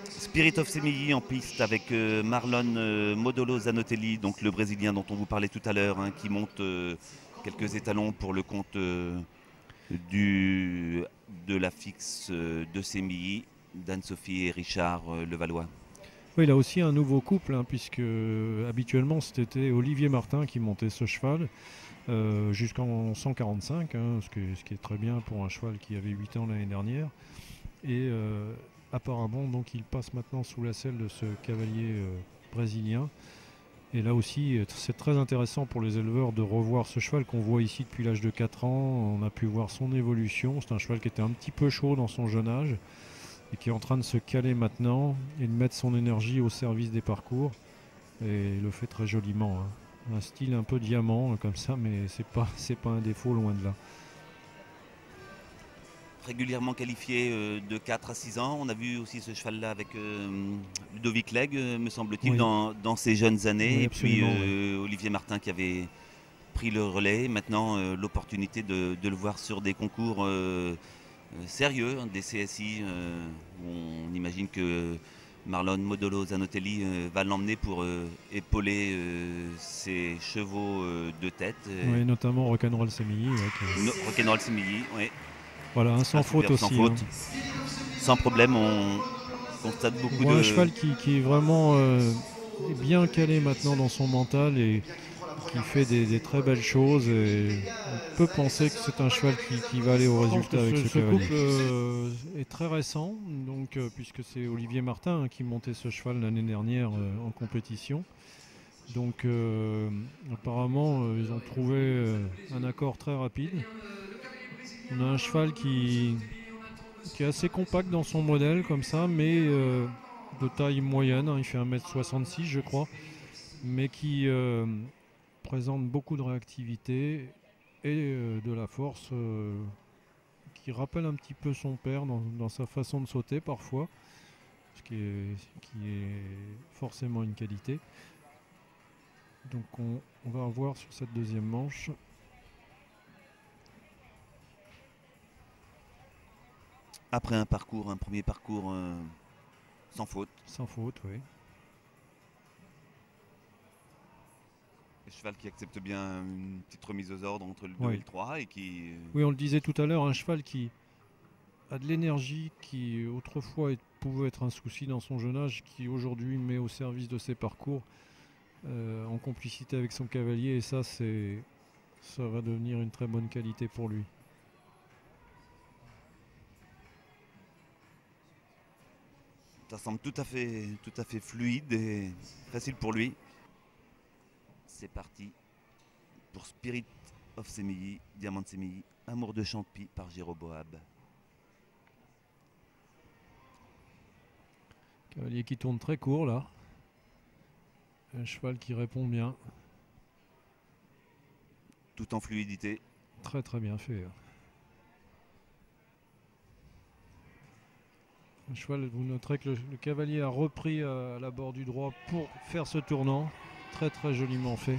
Spirit of Semilly en piste avec Marlon Modolo Zanotelli, donc le Brésilien dont on vous parlait tout à l'heure, hein, qui monte quelques étalons pour le compte du, de la fixe de Semilly, d'Anne-Sophie et Richard Levallois. Oui, il a aussi un nouveau couple, hein, puisque habituellement c'était Olivier Martin qui montait ce cheval jusqu'en 145, hein, ce qui est très bien pour un cheval qui avait 8 ans l'année dernière. Et apparemment, donc, il passe maintenant sous la selle de ce cavalier brésilien. Et là aussi, c'est très intéressant pour les éleveurs de revoir ce cheval qu'on voit ici depuis l'âge de 4 ans. On a pu voir son évolution. C'est un cheval qui était un petit peu chaud dans son jeune âge et qui est en train de se caler maintenant et de mettre son énergie au service des parcours. Et il le fait très joliment, hein. Un style un peu diamant comme ça, mais c'est pas un défaut, loin de là. Régulièrement qualifié de 4 à 6 ans. On a vu aussi ce cheval-là avec Ludovic Legge, me semble-t-il, Oui, dans ses jeunes années. oui, Et puis absolument. Oui. Olivier Martin qui avait pris le relais. Maintenant, l'opportunité de le voir sur des concours sérieux, hein, des CSI, où on imagine que Marlon Modolo Zanotelli va l'emmener pour épauler ses chevaux de tête. Oui, notamment Rock'n'Roll Semilly. Ouais, Rock'n'Roll Simili, oui. voilà, un Un sans faute superbe sans aussi, hein. faute. Sans problème, on constate On beaucoup voit un de. cheval qui est vraiment bien calé maintenant dans son mental et qui fait des très belles choses. Et on peut penser que c'est un cheval qui va aller au résultat avec ce cavalier. Couple est très récent, donc, puisque c'est Olivier Martin, hein, qui montait ce cheval l'année dernière en compétition. Donc apparemment ils ont trouvé un accord très rapide. On a un cheval qui est assez compact dans son modèle comme ça, mais de taille moyenne, hein, il fait 1m66 je crois, mais qui présente beaucoup de réactivité et de la force qui rappelle un petit peu son père dans sa façon de sauter parfois, qui est forcément une qualité. Donc on va voir sur cette deuxième manche. Après un premier parcours sans faute. Sans faute, oui. Le cheval qui accepte bien une petite remise aux ordres entre le 2 et Oui. le 3 et qui. Oui, on le disait tout à l'heure, un cheval qui a de l'énergie, qui autrefois pouvait être un souci dans son jeune âge, qui aujourd'hui met au service de ses parcours en complicité avec son cavalier, et ça va devenir une très bonne qualité pour lui. Ça semble tout à fait fluide et facile pour lui. C'est parti pour Spirit of Semilly, Diamant de Semilly, Amour de Champy par Jéroboam. Cavalier qui tourne très court là. Un cheval qui répond bien. Tout en fluidité. Très très bien fait. Un cheval, vous noterez que le cavalier a repris à la bord du droit pour faire ce tournant. Très très joliment fait.